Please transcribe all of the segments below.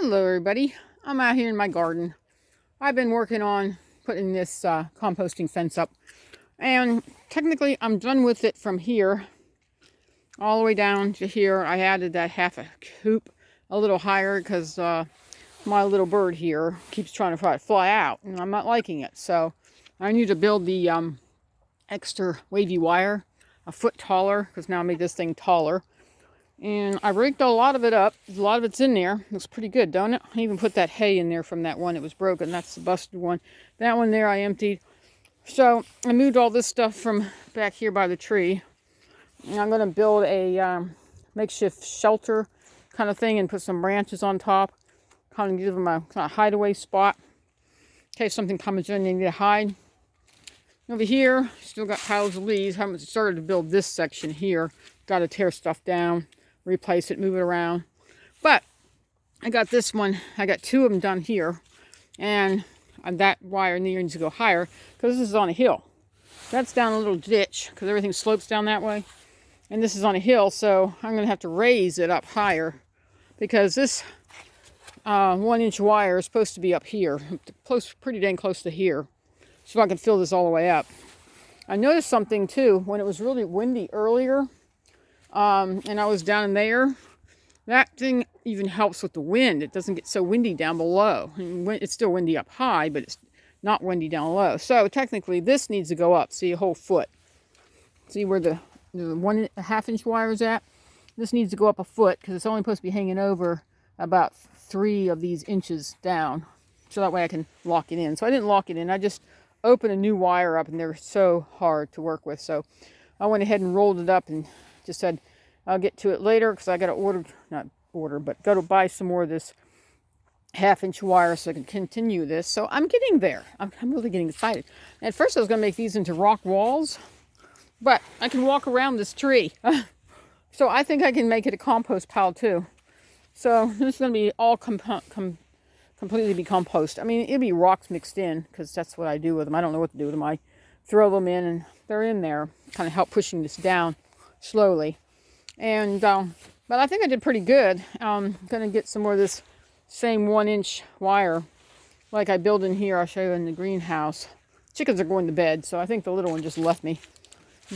Hello everybody, I'm out here in my garden. I've been working on putting this composting fence up, and technically I'm done with it from here all the way down to here. I added that half a hoop a little higher because my little bird here keeps trying to fly out and I'm not liking it, so I need to build the extra wavy wire a foot taller because now I made this thing taller. And I rigged a lot of it up. A lot of it's in there. Looks pretty good, don't it? I even put that hay in there from that one. It was broken. That's the busted one. That one there I emptied. So I moved all this stuff from back here by the tree. And I'm going to build a makeshift shelter kind of thing and put some branches on top. Kind of give them a kind of hideaway spot in case something comes in and they need to hide. Over here, still got piles of leaves. Haven't started to build this section here. Got to tear stuff down, replace it, move it around. But I got this one. I got two of them done here. And that wire needs to go higher because this is on a hill. That's down a little ditch because everything slopes down that way. And this is on a hill, so I'm going to have to raise it up higher because this 1-inch wire is supposed to be up here, pretty dang close to here, so I can fill this all the way up. I noticed something too when it was really windy earlier, and I was down there. That thing even helps with the wind. It doesn't get so windy down below. It's still windy up high, but it's not windy down low. So technically this needs to go up, see, a whole foot. See where the 1.5-inch wire is at? This needs to go up a foot because it's only supposed to be hanging over about 3 of these inches down. So that way I can lock it in. So I didn't lock it in. I just opened a new wire up and they're so hard to work with. So I went ahead and rolled it up and just said I'll get to it later because I got to go to buy some more of this 1/2-inch wire so I can continue this. So I'm getting there. I'm really getting excited. At first I was going to make these into rock walls, but I can walk around this tree. So I think I can make it a compost pile too. So this is going to be all completely be compost. I mean, it'll be rocks mixed in because that's what I do with them. I don't know what to do with them. I throw them in and they're in there, kind of help pushing this down slowly. And but I think I did pretty good. I'm going to get some more of this same 1-inch wire like I build in here. I'll show you in the greenhouse. Chickens are going to bed, so I think the little one just left me.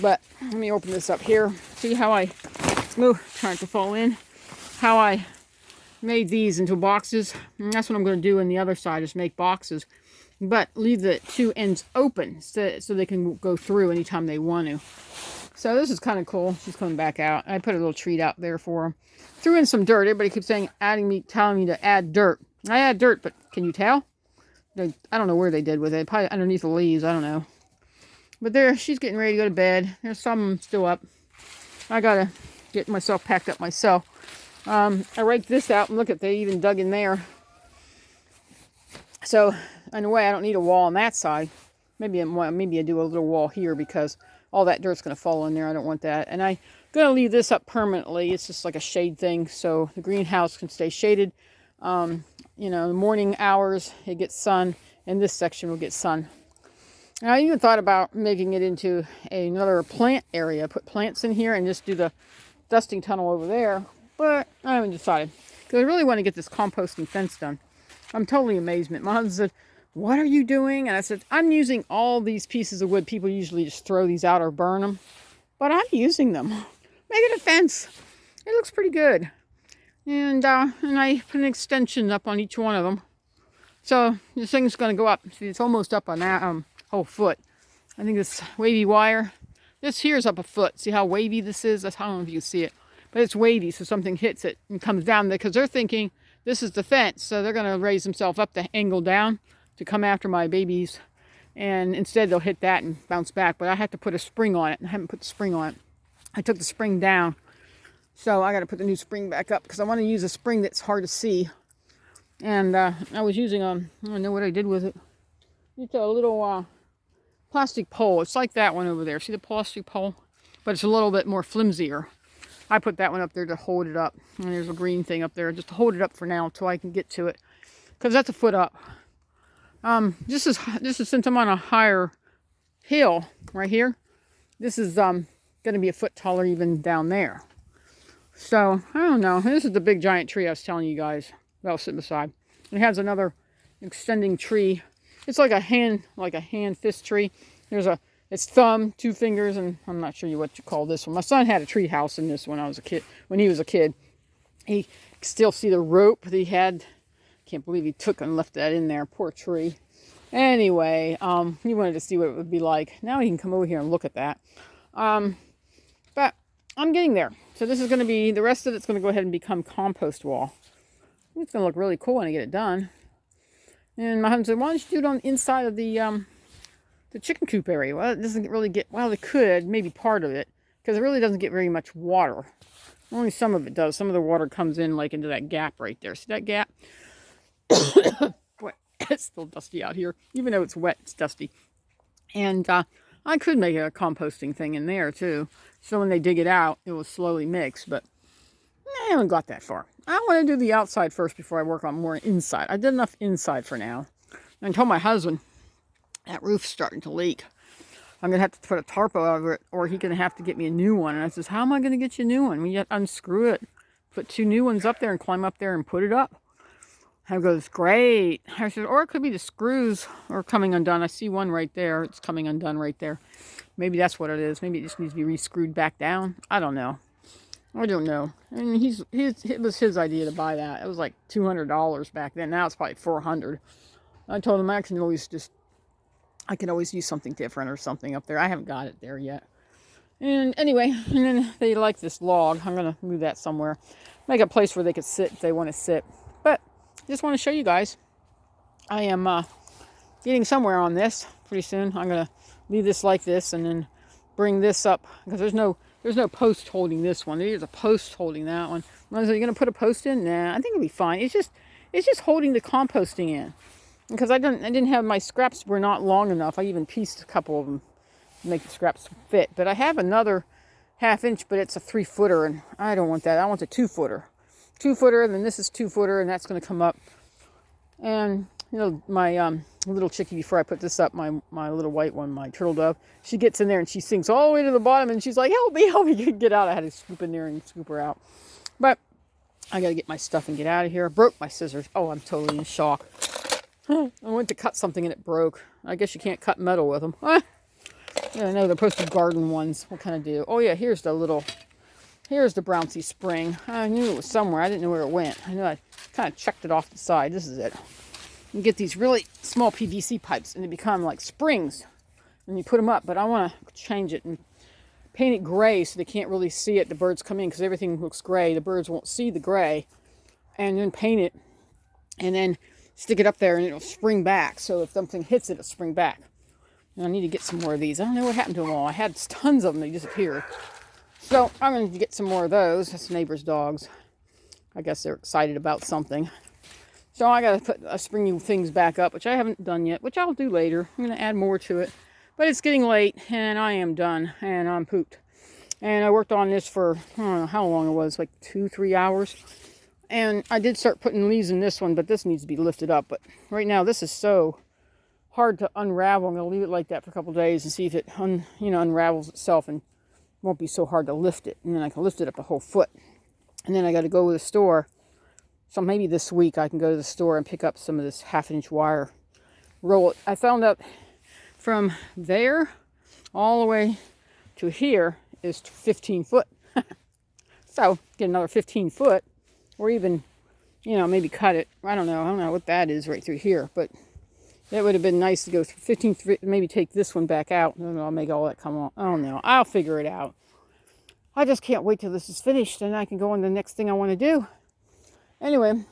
But let me open this up here. See how I trying to fall in. How I made these into boxes. And that's what I'm going to do on the other side, is make boxes. But leave the 2 ends open so they can go through anytime they want to. So this is kind of cool. She's coming back out. I put a little treat out there for them. Threw in some dirt. Everybody keeps saying, telling me to add dirt. I add dirt, but can you tell? I don't know where they did with it. Probably underneath the leaves. I don't know. But there, she's getting ready to go to bed. There's some still up. I gotta get myself packed up myself. I raked this out, and look at, they even dug in there. So in a way, I don't need a wall on that side. Maybe I do a little wall here because all that dirt's going to fall in there. I don't want that. And I'm going to leave this up permanently. It's just like a shade thing, so the greenhouse can stay shaded. You know, the morning hours, it gets sun, and this section will get sun. And I even thought about making it into another plant area. Put plants in here and just do the dusting tunnel over there. But I haven't decided. Because I really want to get this composting fence done. I'm totally amazement. My husband said, "What are you doing?" And I said, "I'm using all these pieces of wood. People usually just throw these out or burn them. But I'm using them. Make it a fence. It looks pretty good." And I put an extension up on each one of them. So this thing's going to go up. See, it's almost up on that whole foot. I think this wavy wire, this here is up a foot. See how wavy this is? I don't know if you can see it. But it's wavy, so something hits it and comes down there because they're thinking this is the fence. So they're going to raise themselves up the angle down to come after my babies. And instead they'll hit that and bounce back. But I have to put a spring on it. And I haven't put the spring on it. I took the spring down. So I got to put the new spring back up because I want to use a spring that's hard to see. And I was using, I don't know what I did with it. It's a little plastic pole. It's like that one over there. See the plastic pole? But it's a little bit more flimsier. I put that one up there to hold it up. And there's a green thing up there just to hold it up for now until I can get to it. Because that's a foot up. This is since I'm on a higher hill right here. This is going to be a foot taller even down there. So, I don't know. This is the big giant tree I was telling you guys. that I'll sit beside. It has another extending tree. It's like a hand fist tree. It's thumb, 2 fingers, and I'm not sure what you call this one. My son had a tree house in this when he was a kid. He could still see the rope that he had. Can't believe he took and left that in there. Poor tree. Anyway, he wanted to see what it would be like. Now he can come over here and look at that. But I'm getting there. So this is going to be, the rest of it's going to go ahead and become compost wall. It's going to look really cool when I get it done. And my husband said, why don't you do it on the inside of the chicken coop area? Well, it doesn't really get, well, it could, maybe part of it, because it really doesn't get very much water. Only some of it does. Some of the water comes in like into that gap right there. See that gap? Boy, it's still dusty out here. Even though it's wet, it's dusty. And I could make a composting thing in there too. So when they dig it out, it will slowly mix. But I haven't got that far. I want to do the outside first before I work on more inside. I did enough inside for now. And I told my husband, that roof's starting to leak. I'm going to have to put a tarp over it, or he's going to have to get me a new one. And I says, how am I going to get you a new one? We got to unscrew it, put 2 new ones up there and climb up there and put it up. I goes, great. I said, or it could be the screws are coming undone. I see one right there. It's coming undone right there. Maybe that's what it is. Maybe it just needs to be re-screwed back down. I don't know. And it was his idea to buy that. It was like $200 back then. Now it's probably $400. I told him I can always use something different or something up there. I haven't got it there yet. And anyway, and then they like this log. I'm going to move that somewhere. Make a place where they could sit if they want to sit. But just want to show you guys. I am getting somewhere on this pretty soon. I'm going to leave this like this and then bring this up. Because there's no post holding this one. There's a post holding that one. Are you going to put a post in? Nah, I think it'll be fine. It's just holding the composting in. Because I didn't have, my scraps were not long enough. I even pieced a couple of them to make the scraps fit. But I have another 1/2 inch, but it's a 3-footer, and I don't want that. I want a 2-footer. 2-footer, then this is 2-footer, and that's going to come up. And, you know, my little chickie, before I put this up, my little white one, my turtle dove, she gets in there and she sinks all the way to the bottom, and she's like, help me, get out. I had to scoop in there and scoop her out. But I got to get my stuff and get out of here. I broke my scissors. Oh, I'm totally in shock. I went to cut something and it broke. I guess you can't cut metal with them. Yeah, I know they're supposed to garden ones. What can I do? Oh yeah, here's the bouncy spring. I knew it was somewhere. I didn't know where it went. I know I kind of checked it off the side. This is it. You get these really small PVC pipes and they become like springs. And you put them up, but I want to change it and paint it gray so they can't really see it. The birds come in because everything looks gray. The birds won't see the gray. And then paint it. And then stick it up there and it'll spring back. So if something hits it, it'll spring back. And I need to get some more of these. I don't know what happened to them all. I had tons of them. They disappeared. So I'm going to get some more of those. That's neighbor's dogs. I guess they're excited about something. So I got to put spring things back up, which I haven't done yet, which I'll do later. I'm going to add more to it. But it's getting late and I am done and I'm pooped. And I worked on this for, I don't know how long it was, like 2-3 hours. And I did start putting leaves in this one, but this needs to be lifted up. But right now, this is so hard to unravel. I'm going to leave it like that for a couple of days and see if it unravels itself and won't be so hard to lift it. And then I can lift it up a whole foot. And then I got to go to the store. So maybe this week I can go to the store and pick up some of this 1/2 inch wire. Roll it. I found out from there all the way to here is 15 foot. So get another 15 foot. Or even, maybe cut it. I don't know what that is right through here. But that would have been nice to go through 15, maybe take this one back out. And I'll make all that come off. I don't know. I'll figure it out. I just can't wait till this is finished. And I can go on to the next thing I want to do. Anyway,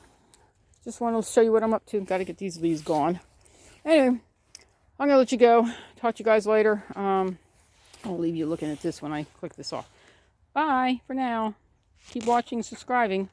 just want to show you what I'm up to. Got to get these leaves gone. Anyway, I'm going to let you go. Talk to you guys later. I'll leave you looking at this when I click this off. Bye for now. Keep watching, subscribing.